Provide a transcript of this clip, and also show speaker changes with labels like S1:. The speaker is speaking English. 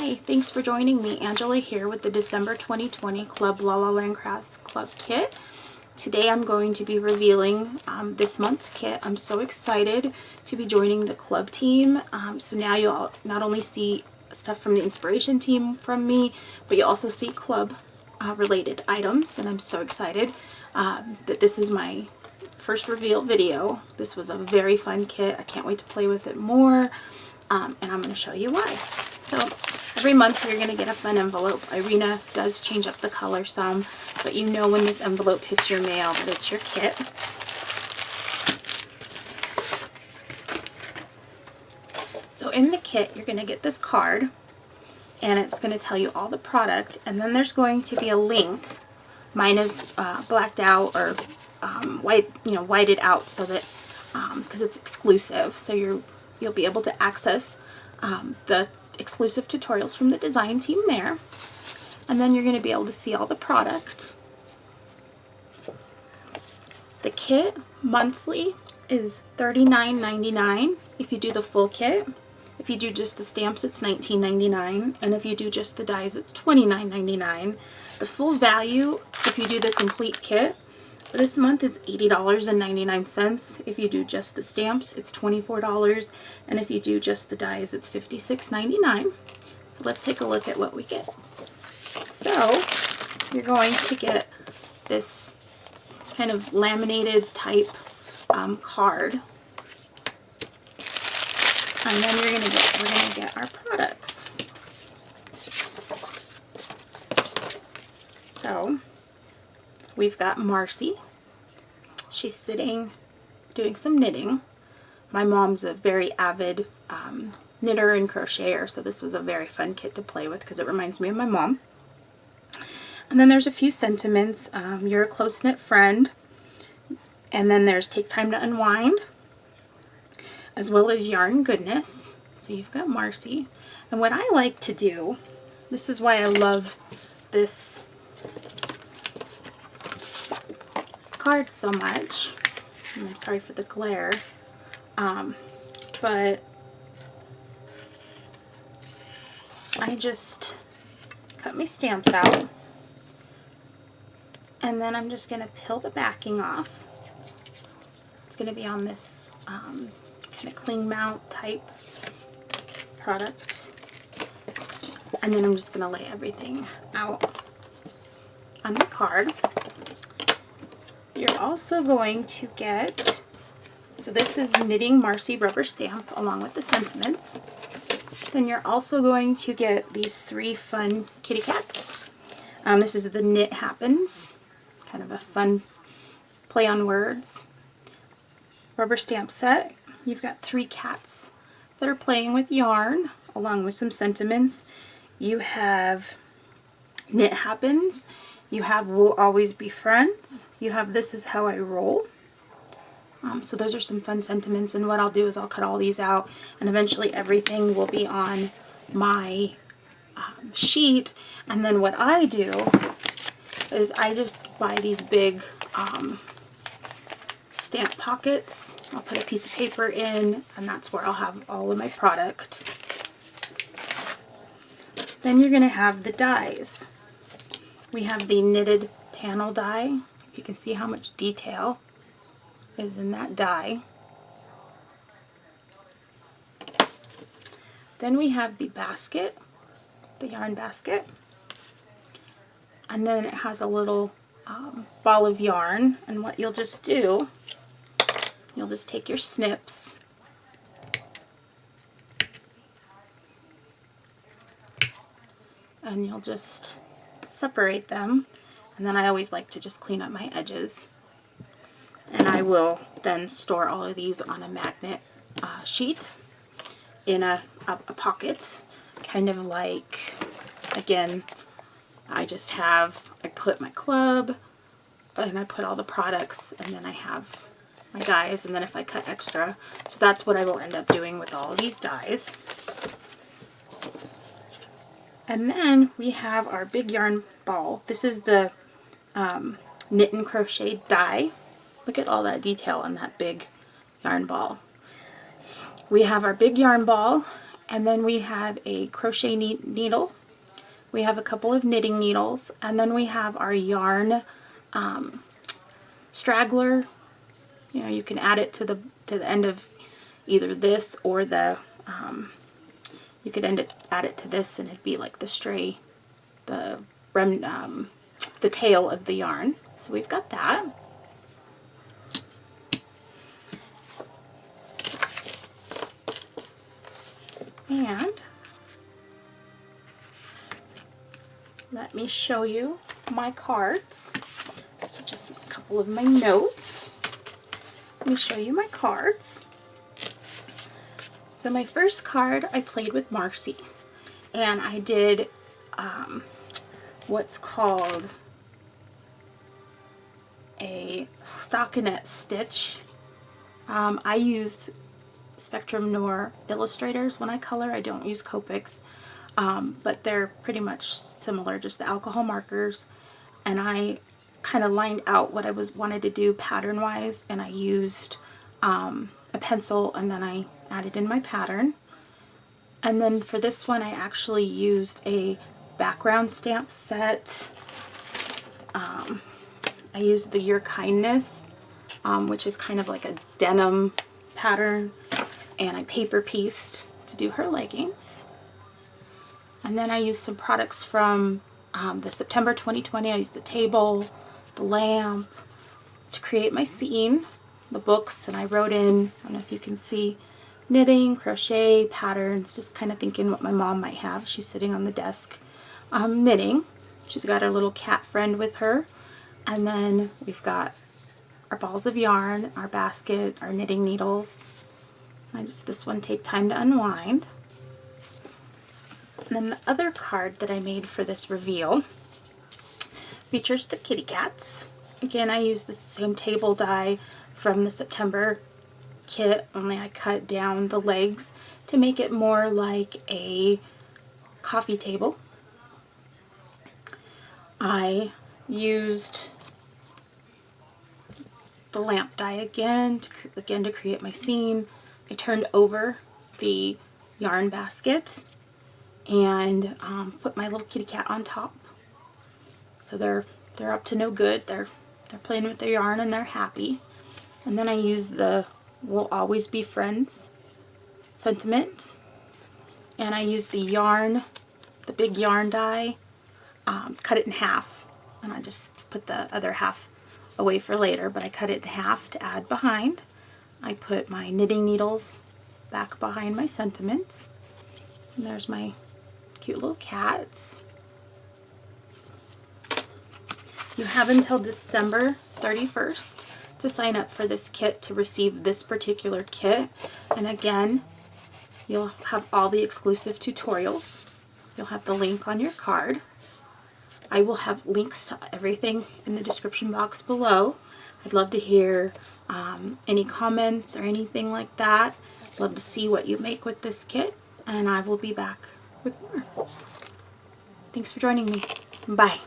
S1: Hi, thanks for joining me. Angela here with the December 2020 Club La La Land Crafts Club kit. Today I'm going to be revealing this month's kit. I'm so excited to be joining the club team. So now you'll not only see stuff from the inspiration team from me, but you'll also see club related items, and I'm so excited that this is my first reveal video. This was a very fun kit. I can't wait to play with it more, and I'm going to show you why. So every month you're going to get a fun envelope. Irina does change up the color some, but you know when this envelope hits your mail that it's your kit. So in the kit you're going to get this card, and it's going to tell you all the product, and then there's going to be a link. Mine is blacked out or whited out so that because it's exclusive, so you'll be able to access the exclusive tutorials from the design team there, and then you're going to be able to see all the product. The kit monthly is $39.99 if you do the full kit. If you do just the stamps, it's $19.99, and if you do just the dies, it's $29.99. The full value, if you do the complete kit, this month is $80.99. If you do just the stamps, it's $24, and if you do just the dies, it's $56.99. So let's take a look at what we get. So you're going to get this kind of laminated type card, and then we're gonna get our products. So we've got Marcy. She's sitting doing some knitting. My mom's a very avid knitter and crocheter, so this was a very fun kit to play with because it reminds me of my mom. And then there's a few sentiments. You're a close-knit friend. And then there's Take Time to Unwind, as well as Yarn Goodness. So you've got Marcy. And what I like to do, this is why I love this card so much. I'm sorry for the glare, but I just cut my stamps out, and then I'm just going to peel the backing off. It's going to be on this kind of cling mount type product, and then I'm just going to lay everything out on the card. You're also going to get, so this is Knitting Marcy rubber stamp along with the sentiments. Then you're also going to get these 3 fun kitty cats. This is the Knit Happens, kind of a fun play on words rubber stamp set. You've got 3 cats that are playing with yarn along with some sentiments. You have Knit Happens. You have We'll Always Be Friends. You have This Is How I Roll. So those are some fun sentiments, and what I'll do is I'll cut all these out, and eventually everything will be on my sheet. And then what I do is I just buy these big stamp pockets. I'll put a piece of paper in, and that's where I'll have all of my product. Then you're going to have the dies. We have the knitted panel die. You can see how much detail is in that die. Then we have the basket, the yarn basket. And then it has a little ball of yarn. And what you'll just do, you'll just take your snips and you'll just separate them, and then I always like to just clean up my edges, and I will then store all of these on a magnet sheet in a pocket, kind of like, again, I put my club, and I put all the products, and then I have my dies, and then if I cut extra, so that's what I will end up doing with all of these dies. And then we have our big yarn ball. This is the knit and crochet die. Look at all that detail on that big yarn ball. We have our big yarn ball, And then we have a crochet needle. We have a couple of knitting needles, and then we have our yarn straggler. You know, you can add it to the end of either this or the you could add it to this, and it'd be like the stray, the tail of the yarn. So we've got that. And let me show you my cards. So just a couple of my notes. Let me show you my cards. So my first card I played with Marcy, and I did what's called a stockinette stitch. I use Spectrum Noir illustrators when I color. I don't use Copics, but they're pretty much similar, just the alcohol markers. And I kind of lined out what I wanted to do pattern wise, and I used a pencil, and then I added in my pattern. And then for this one I actually used a background stamp set. I used the Your Kindness, which is kind of like a denim pattern, and I paper pieced to do her leggings. And then I used some products from the September 2020. I used the table, the lamp to create my scene, the books, and I wrote in, I don't know if you can see, knitting, crochet, patterns, just kind of thinking what my mom might have. She's sitting on the desk knitting. She's got her little cat friend with her. And then we've got our balls of yarn, our basket, our knitting needles. This one take time to unwind. And then the other card that I made for this reveal features the kitty cats. Again, I used the same table die from the September kit, only I cut down the legs to make it more like a coffee table. I used the lamp die again to create my scene. I turned over the yarn basket and put my little kitty cat on top. So they're up to no good. They're playing with their yarn and they're happy. And then I used the We'll Always Be Friends sentiment, and I used the yarn, the big yarn die, cut it in half, and I just put the other half away for later, but I cut it in half to add behind. I put my knitting needles back behind my sentiment, and there's my cute little cats. You have until December 31st to sign up for this kit to receive this particular kit, and again, you'll have all the exclusive tutorials. You'll have the link on your card. I will have links to everything in the description box below. I'd love to hear any comments or anything like that. I'd love to see what you make with this kit, and I will be back with more. Thanks for joining me. Bye.